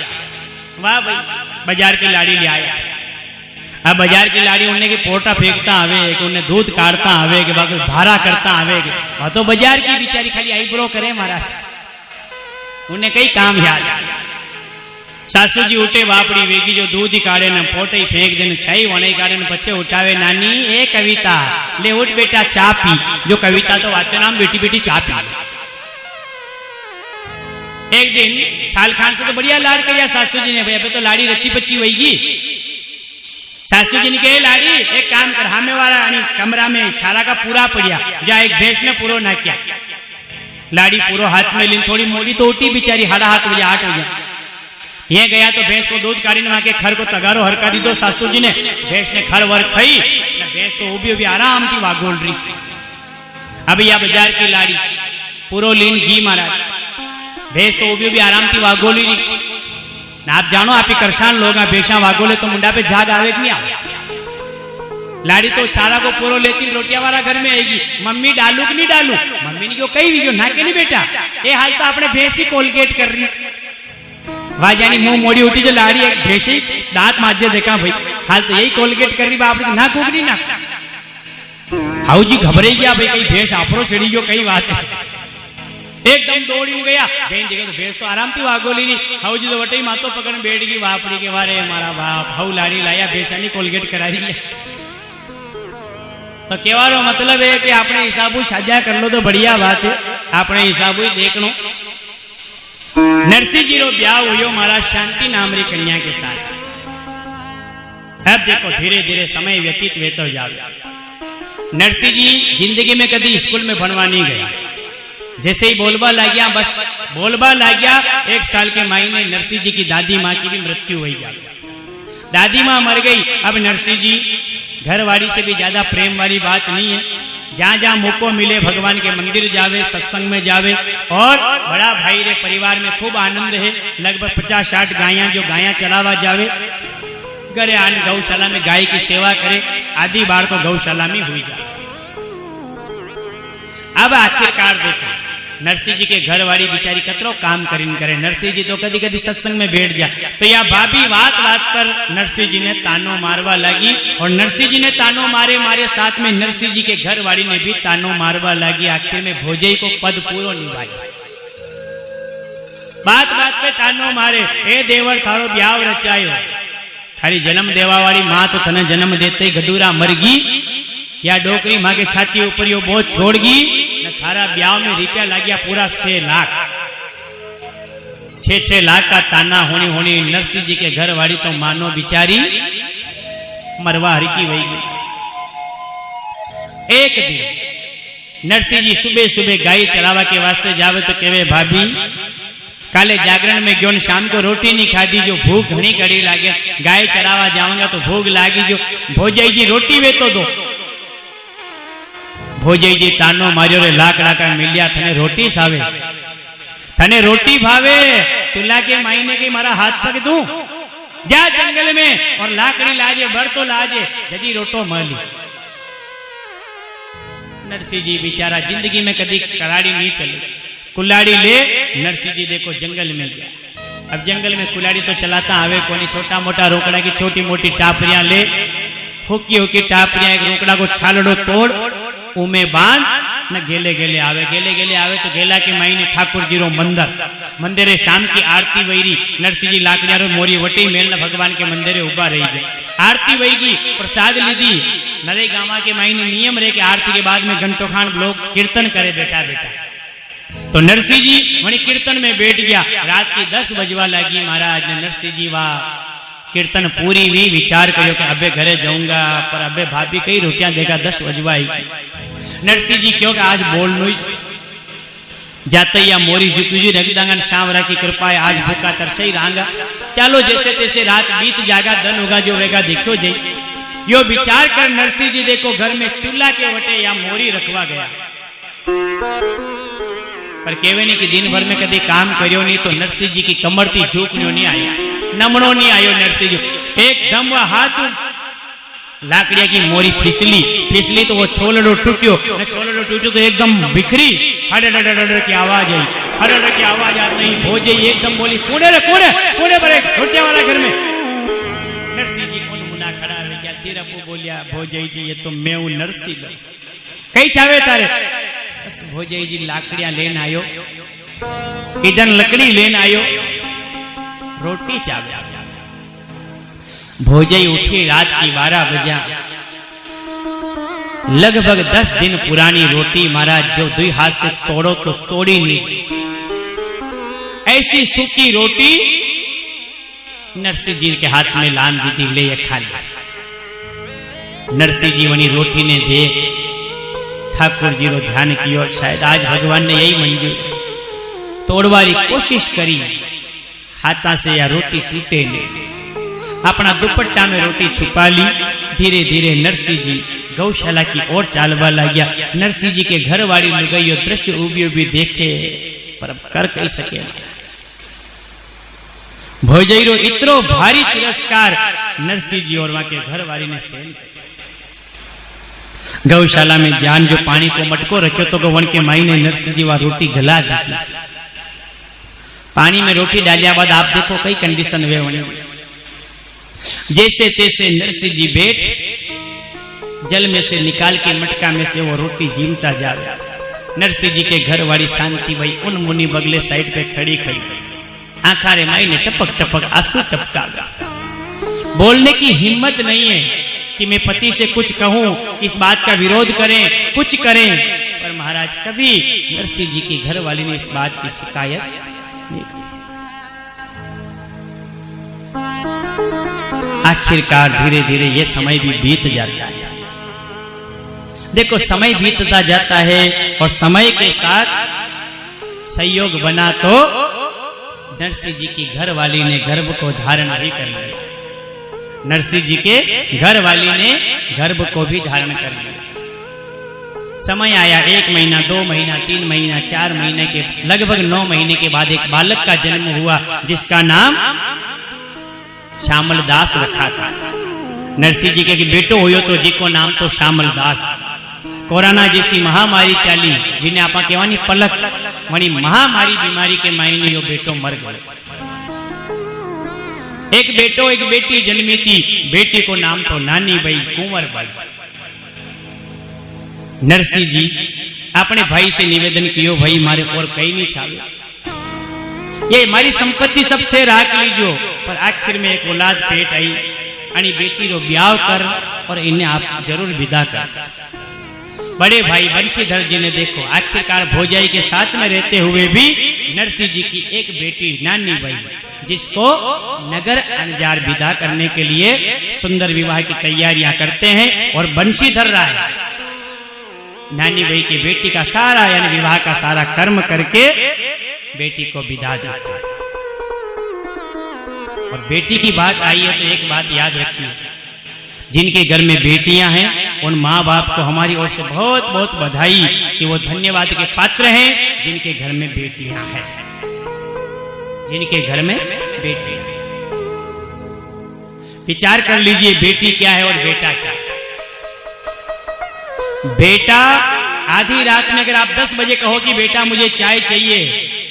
वाह भाई बाजार की लाड़ी ले आया। अब बाजार की लाड़ी उन्हें की पोटा फेंकता आवे कि उन्हें दूध काटता आवे कि बाकी भारा करता आवे कि वह तो बाजार की बिचारी खाली आईब्रो करे महाराज, उन्हें कई काम याद। सासू जी उठे बापड़ी वेगी जो दूध ही काढ़े न पोटे ही फेंक देने छाई वने काढ़े न पचे उठावे नानी ए कविता ले उठ बेटा चा पी। जो कविता तो वाते नाम बेटी बेटी चा पी। एक दिन साल खान से तो बढ़िया लाड़ किया सासू जी ने, भाई अबे तो लाड़ी रची पच्ची होगी। सासू जी ने कहे लाड़ी एक काम कर, हमें वाला कमरा में छाला का पूरा पड़िया जा एक भैंस ने पूरो ना किया। लाड़ी पूरो हाथ में ली, थोड़ी मोड़ी तो उठी बिचारी, 8:30 बजे 8 बजे ये गया तो भैंस को दूध काढ़ी वहां के खर को तगारो हरका दी दो सासू जी ने। भैंस ने खर वर खाई, भैंस तो उभी आराम थी वागोल रही। अब यह बाजार की लाड़ी पूरो लीन घी महाराज, भैंस तो उभी आराम थी वागोली रही। आप जानो आप ही करसान लोग भैंसा वागोले तो मुंडा पे झाग आवे कि नहीं आवे। लाड़ी तो चारा को पूरो लेती रोटिया वाला घर में आएगी, मम्मी डालू कि नहीं डालू, मम्मी ने क्यों कही भी क्यों ना के नहीं बेटा, ये हाल तो आपने भैंस ही कोलगेट कर रही। वाजानी मुंह मोड़ी उठी जो लाड़ी एक भैंसी दांत माजे देखा भाई हाल तो यही कोलगेट कर रही बाप ना कुकरी ना। हाउजी घबराई गया, भाई कई भैंस आफरो चढ़ी गयो, कई बात है। एकदम दौड़ी गया, जैन देखे तो भैंस तो आराम थी वागोली नहीं। हाउजी तो वटे मातो पकड़ बैठ गई, वापड़ी के वारे मारा बाप, हाउ लाड़ी लाया भैंसानी कोलगेट करा रही है। तो केवारो मतलब है कि आपने हिसाबू साझा कर लो तो बढ़िया बात है, आपने हिसाबू ही देख लो। नरसिंह जी रो ब्याह हुयो मारा शांति नाम री कन्या के साथ। अब देखो धीरे धीरे समय व्यतीत वेतो जावे। नरसिंह जी जिंदगी में कभी स्कूल में भणवा नहीं गया, जैसे ही बोलबा लग गया, बस बोलबा लग गया, 1 साल के महीने नरसिंह जी की दादी माँ की भी मृत्यु हुई जाती। दादी माँ मर गई। अब नरसिंह जी घरवाली से भी ज्यादा प्रेम वाली बात नहीं है, जहां जहां मौको मिले भगवान के मंदिर जावे, सत्संग में जावे। और बड़ा भाई रे परिवार में खूब आनंद है, लगभग 50-60 गायां जो गायां चलावा जावे, घरे आन गौशाला में गाय की सेवा करे, आदि बार को गौशाला में हुई जाए। अब आखिरकार देखो नरसिंह जी के घर वाली बिचारी कतरो काम करीन करे। नरसिंह जी तो कदी कदी सत्संग में बैठ जा, तो या भाभी बात बात पर नरसिंह जी ने तानो मारवा लगी। और नरसिंह जी ने तानो मारे मारे साथ में नरसिंह जी के घर वाली ने भी तानो मारवा लगी। आखिर में भोजई को पद पूरो निभाई। बात बात पे तानो मारे, ए देवर थारो ब्याह रचायो, थारी जन्म देवा वाली मां तो तने जन्म देते ही गडूरा मरगी, या डोकरी मां के छाती ऊपर यो बोझ छोड़गी, न थारा ब्याह में रुपया लाग्या पूरा 6 लाख। 6 लाख का ताना होनी होनी नरसिंह जी के घर वाली तो मानो बिचारी मरवा हरकी वही गई। एक दिन नरसिंह जी सुबह सुबह गाय चलावा के वास्ते जावे तो केवे भाभी काले जागरण में गयो, शाम को रोटी नहीं खाधी, जो भूख घनी कड़ी लागे, गाय चरावा जाऊंगा तो भूख लागी, जो भोजई जी रोटी वे तो दो। भोजई जी तानो मार्यो रे, लाख लाखा मिलिया, थने रोटी सावे, थने रोटी भावे, चूल्हा के मायने के मारा हाथ पक दूं, जा जंगल में और लाकड़ी लाजे, भर तो लाजे, जदी रोटो मली। नरसिंह जी बेचारा जिंदगी में कभी कराड़ी नहीं चली, कुल्हाड़ी ले नरसिंह जी देखो जंगल में गया। अब जंगल में कुल्हाड़ी तो चलाता आवे कोनी, छोटा मोटा रोकड़ा की छोटी मोटी टापरियां ले, हुकी हुकी टापरियां, एक रोकड़ा को छालड़ो तोड़, उमे बांध न गेले गेले आवे, गेले गेले आवे तो गेला के मायने ठाकुर जी रो मंदिरे शाम की आरती वही। नरसिंह जी लाकड़िया रो मोरी वटी मेल न भगवान के मंदिरे उभा रही गए, आरती वही, प्रसाद लीधी। नरे गामा के मायने नियम रहे कि आरती के बाद में घंटो खान लोग कीर्तन करे बेटा बेटा। तो नरसिंह जी वही कीर्तन में बैठ गया। रात की 10 बजवा लगी, महाराज ने नरसिंह जी वाह कीर्तन पूरी हुई, विचार करो कि अबे घरे जाऊंगा, पर अबे भाभी कई रोटियां देगा, 10 बजवा आई। नरसिंह जी क्यों आज बोलनो जाते या मोरी जुटू जी रगदांगन शामरा की कृपा है, आज भूखा तरसई रहांगा, चलो जैसे तैसे रात बीत जागा, दिन होगा जो वेगा देखो जाई। यो विचार कर नरसिंह जी देखो घर में चूल्हा के वटे या मोरी रखवा गया। पर केवे नहीं कि दिन भर में कभी काम करियो नहीं, तो नरसिंह जी की कमर थी झूकनो नहीं आयो, नमणो नहीं आयो नरसिंह जी। एकदम वह हाथ लाकड़िया की मोरी फिसली तो वो छोलड़ो टूट्यो, छोलड़ो टूट्यो तो एकदम बिखरी, हड़ की आवाज आई, हड़ की आवाज आ रही। भोजे एकदम बोली कूड़े पर रोटिया वाला घर में। नरसिंह जी कौन मुना खड़ा रह गया, देर अपू बोलिया भोजई जी ये तो मैं हूं नरसिंह, कई चावे तारे। बस भोजई जी लाकड़ियां लेन आयो, इधर लकड़ी लेन आयो, रोटी चावे। भोजई उठी रात की 12 बजा, लगभग 10 दिन पुरानी रोटी महाराज जो 2 हाथ से तोड़ो तो तोड़ी नहीं, ऐसी सूखी रोटी नरसिंह जी के हाथ में लान दी थी, ले खा लिया। नरसिंह जी वनी रोटी ने देख ठाकुर जी रो ध्यान कियो, शायद आज भगवान ने यही मंजूर तोड़वारी कोशिश करी, हाथा से या रोटी टूटे नहीं। अपना दुपट्टा में रोटी छुपा ली। धीरे धीरे नरसिंह जी गौशाला की ओर चालवा लग्या। नरसिंह जी के घर वाली लुगाईयो दृश्य उभी उभी देखे, पर अब कर कही सके। भोजईरो इतरो भारी तिरस्कार नरसिंह जी और वहां के घर वाली ने सहन। गौशाला में जान जो पानी को मटको रखो तो वन के माई ने नरसिंह जी वहां रोटी गला दी। पानी में रोटी डालिया बाद आप देखो कई कंडीशन वे होनी। जैसे तैसे नरसिंह जी बैठ जल में से निकाल के मटका में से वो रोटी जीमता जावे। नरसिंह जी के घर वाली शांति भाई उन मुनि बगले साइड पे खड़ी खड़ी आंखारे माई ने टपक टपक आंसू टपका। बोलने की हिम्मत नहीं है कि मैं पति से कुछ कहूं, इस बात का विरोध करें, कुछ करें। पर महाराज कभी नरसिंह जी की घर वाली ने इस बात की शिकायत नहीं की। आखिरकार धीरे धीरे ये समय भी बीत जाता है। देखो समय बीतता जाता है और समय के साथ संयोग बना तो नरसिंह जी की घर वाली ने गर्भ को धारण भी कर लिया। नरसिंह जी के घर वाली ने गर्भ को भी धारण कर लिया। समय आया 1 महीना, 2 महीना, 3 महीना, 4 महीने के लगभग 9 महीने के बाद एक बालक का जन्म हुआ जिसका नाम श्यामल दास रखा था। नरसिंह जी के बेटो हुयो तो जी को नाम तो श्यामल दास। कोरोना जैसी महामारी चाली जिन्हें आप कहवानी पलक वनी महामारी बीमारी के मायने यो बेटो मर गयो। एक बेटो एक बेटी जन्मी थी। बेटी को नाम तो नानी बाई कुंवर बाई। नरसिंह जी अपने भाई से निवेदन कियो, भाई मारे और कहीं नहीं छावे, ये हमारी संपत्ति सबसे राख लीजो। पर आखिर में एक औलाद पेट आई आणि बेटी रो ब्याह कर और इन्हें आप जरूर विदा कर। बड़े भाई बंशीधर जी ने देखो आखिरकार भौजाई के साथ में रहते हुए भी नरसिंह जी की एक बेटी नानी बाई जिसको नगर अंजार विदा करने के लिए सुंदर विवाह की तैयारियां करते हैं और बंशीधर राय नानी बाई की बेटी का सारा यानी विवाह का सारा कर्म करके बेटी को विदा देते हैं। और बेटी की बात आई है तो एक बात याद रखिए, जिनके घर में बेटियां हैं उन माँ बाप को हमारी ओर से बहुत बहुत बधाई कि वो धन्यवाद के पात्र हैं जिनके घर में बेटियां हैं, जिनके घर में बेटियां हैं। विचार कर लीजिए बेटी क्या है और बेटा क्या है। बेटा आधी रात में अगर आप 10 बजे कहो कि बेटा मुझे चाय चाहिए,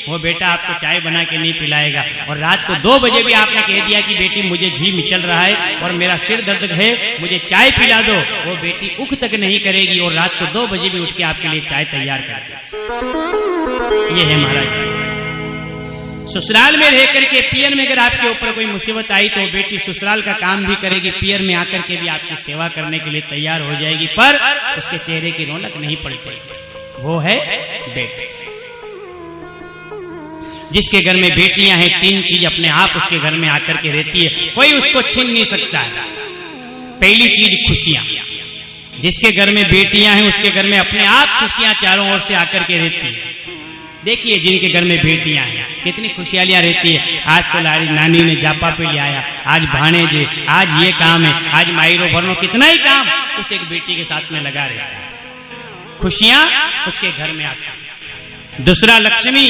वो बेटा आपको चाय बना के नहीं पिलाएगा। और रात को 2 बजे भी आपने कह दिया कि बेटी मुझे जी मिचल रहा है और मेरा सिर दर्द है, मुझे चाय पिला दो, वो बेटी उठ तक नहीं करेगी और रात को 2 बजे भी उठ के आपके लिए चाय तैयार कर देगी। ये है महाराज। ससुराल में रह करके पियर में अगर आपके ऊपर कोई मुसीबत आई तो बेटी ससुराल का काम भी करेगी, पियर में आकर के भी आपकी सेवा करने के लिए तैयार हो जाएगी, पर उसके चेहरे की रौनक नहीं पड़ती। वो है बेटी। जिसके घर में बेटियां हैं 3 चीज अपने आप उसके घर में आकर के रहती है, कोई उसको छीन नहीं सकता है। पहली चीज खुशियां। जिसके घर में बेटियां हैं उसके घर में अपने आप खुशियां चारों ओर से आकर के रहती है। देखिए जिनके घर में बेटियां हैं कितनी खुशहालियां रहती है। आज तो नानी ने जापा पे ले आया, आज भाणेजे, आज ये काम है, आज मायरो भरनो, कितना ही काम उस एक बेटी के साथ में लगा रहता है। खुशियां उसके घर में आती है। दूसरा लक्ष्मी।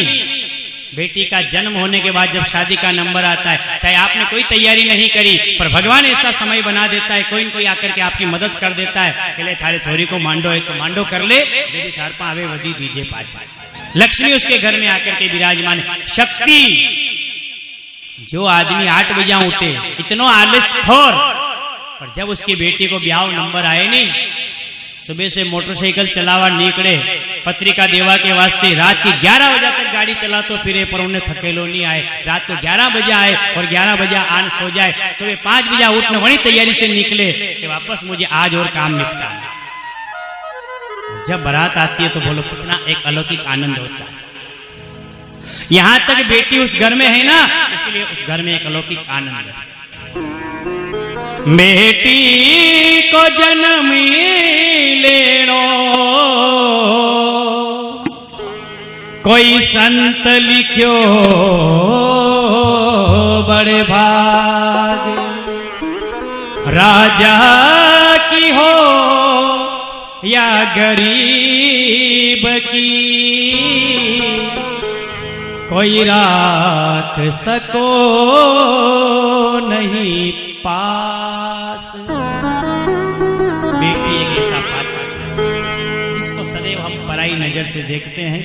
बेटी का जन्म होने के बाद जब शादी का नंबर आता है, चाहे आपने कोई तैयारी नहीं करी पर भगवान ऐसा समय बना देता है, कोई न कोई आकर के आपकी मदद कर देता है, पहले थारे छोरी को मांडो है तो मांडो कर ले, यदि थार पा आवे वधी दीजिए पाछा। लक्ष्मी उसके घर में आकर के विराजमान। शक्ति। जो आदमी 8 बजे उठे, इतना आलस्यखोर, पर जब उसकी बेटी को ब्याह नंबर आए नहीं, सुबह से मोटरसाइकिल चलावा निकले पत्रिका देवा के वास्ते, रात की 11 बजे तक गाड़ी चला तो फिरे पर उन्हें थकेलो नहीं आए। रात को 11 बजे आए और 11 बजे आन सो जाए, सुबह 5 बजे उठने वही तैयारी से निकले कि वापस मुझे आज और काम निपटाना। जब बारात आती है तो बोलो कितना एक अलौकिक आनंद होता है। यहां तक बेटी उस घर में है ना, इसलिए उस घर में एक अलौकिक आनंद है। बेटी को जन्म लेनो कोई संत लिखियो बड़े भाग, राजा की हो या गरीब की, कोई राख सको नहीं पास। बेटी एक ऐसा पात्र जिसको सदैव हम पराई नजर से देखते हैं।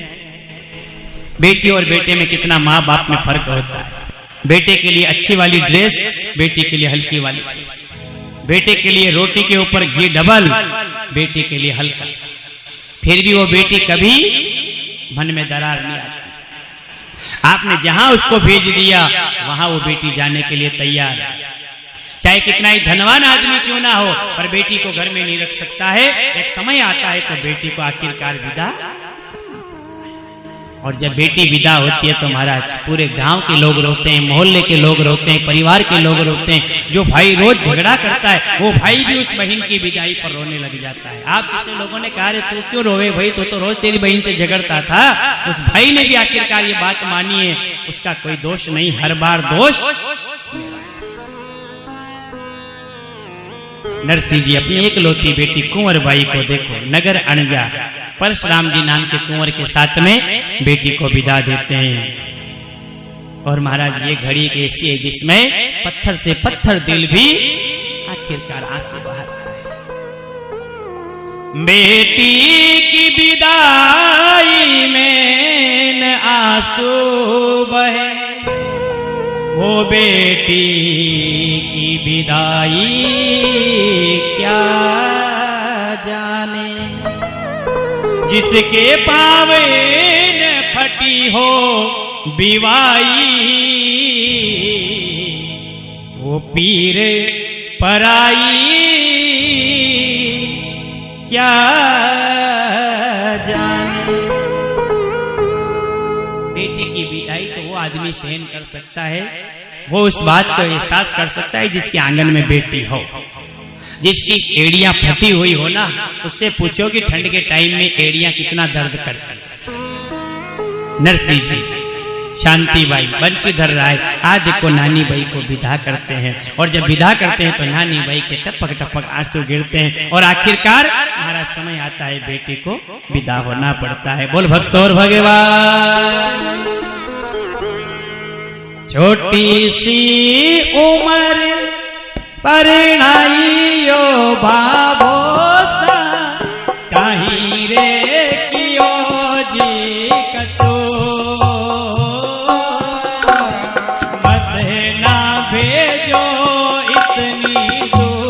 बेटी और बेटे में कितना माँ बाप में फर्क होता है। बेटे के लिए अच्छी वाली ड्रेस, बेटी के लिए हल्की वाली ड्रेस। बेटे के लिए रोटी के ऊपर घी डबल, बेटी के लिए हल्का सा, फिर भी वो बेटी कभी मन में दरार नहीं आती। आपने जहां उसको भेज दिया वहां वो बेटी जाने के लिए तैयार है। चाहे कितना ही धनवान आदमी क्यों ना हो, पर बेटी को घर में नहीं रख सकता है। एक समय आता है तो बेटी को आखिरकार विदा, और जब बेटी विदा होती है तो महाराज पूरे गांव के लोग रोते हैं, मोहल्ले के लोग रोते हैं, परिवार के लोग रोते हैं। जो भाई रोज झगड़ा करता है वो भाई भी उस बहन की विदाई पर रोने लग जाता है। आप जिसे लोगों ने कहा रे तू क्यों रोवे भाई, तो रोज तेरी बहन से झगड़ता था, उस भाई ने भी आखिरकार ये बात मानी है, उसका कोई दोष नहीं, हर बार दोष। नरसिंह जी अपनी एकलौती बेटी कुंवर बाई को देखो, नगर अणजा परशुराम जी नाम के कुंवर के साथ में बेटी को विदा देते हैं। और महाराज ये घड़ी एक ऐसी है जिसमें पत्थर से पत्थर दिल भी आखिरकार आंसू बहाता है। बेटी की विदाई में न आंसू बहे, वो बेटी की विदाई क्या जाने, जिसके पावे न फटी हो बिवाई, वो पीर पराई क्या जाने। बेटी की विदाई तो वो आदमी सहन कर सकता है, वो उस बात को एहसास कर सकता है जिसके आंगन में बेटी हो, जिसकी एड़ियां फटी हुई हो ना, उससे पूछो कि ठंड के टाइम में एड़ियां कितना दर्द करती। नरसिंह जी, शांति बाई, बंशीधर राय आदि को नानी बाई को विदा करते हैं, और जब विदा करते हैं तो नानी बाई के टपक टपक आंसू गिरते हैं, और आखिरकार हमारा समय आता है बेटी को विदा होना पड़ता है। बोल भक्त और भगवान। छोटी सी उम्र परिणाइयो बाबो सा, कहीं रे कियो जी कतो, मत ना भेजो इतनी दूर।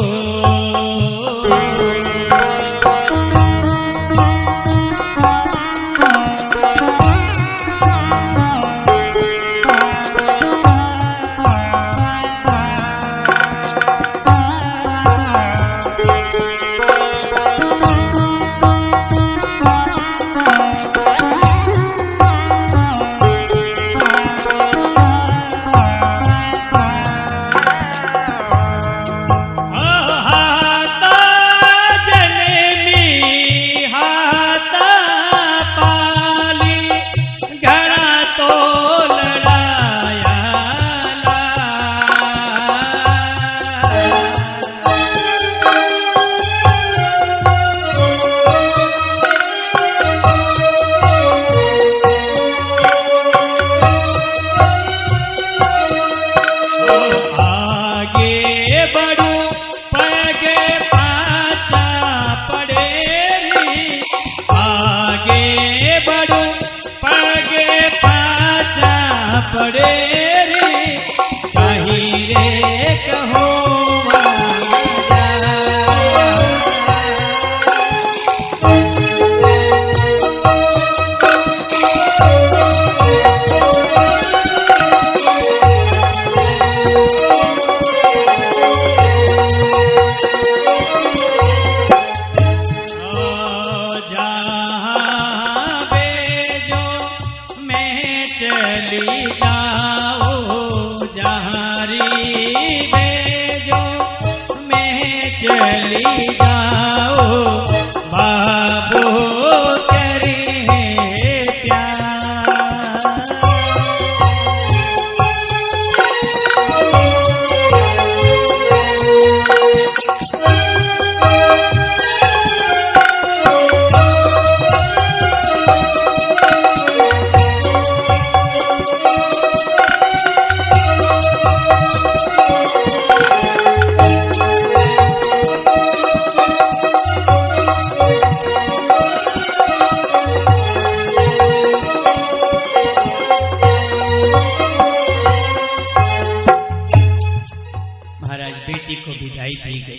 आज बेटी को विदाई दी गई।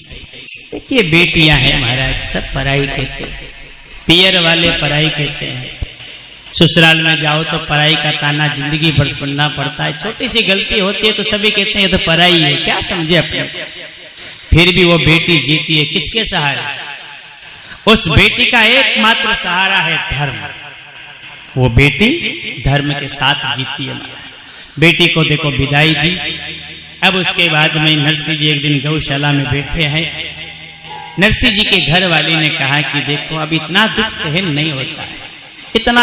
देखिए बेटियां हैं महाराज, सब पराई कहते हैं, पियर वाले पराई कहते हैं। ससुराल में जाओ तो पराई का ताना जिंदगी भर सुनना पड़ता है। छोटी सी गलती होती है तो सभी कहते हैं ये तो पराई है, क्या समझे अपने। फिर भी वो बेटी जीती है किसके सहारे? उस बेटी का एकमात्र सहारा है धर्म। वो बेटी धर्म के साथ जीती है। बेटी को देखो विदाई दी। अब उसके बाद में नरसिंह जी एक दिन गौशाला में बैठे हैं। नरसिंह जी के घर वाले ने कहा कि देखो अब इतना दुख सहन नहीं होता है, इतना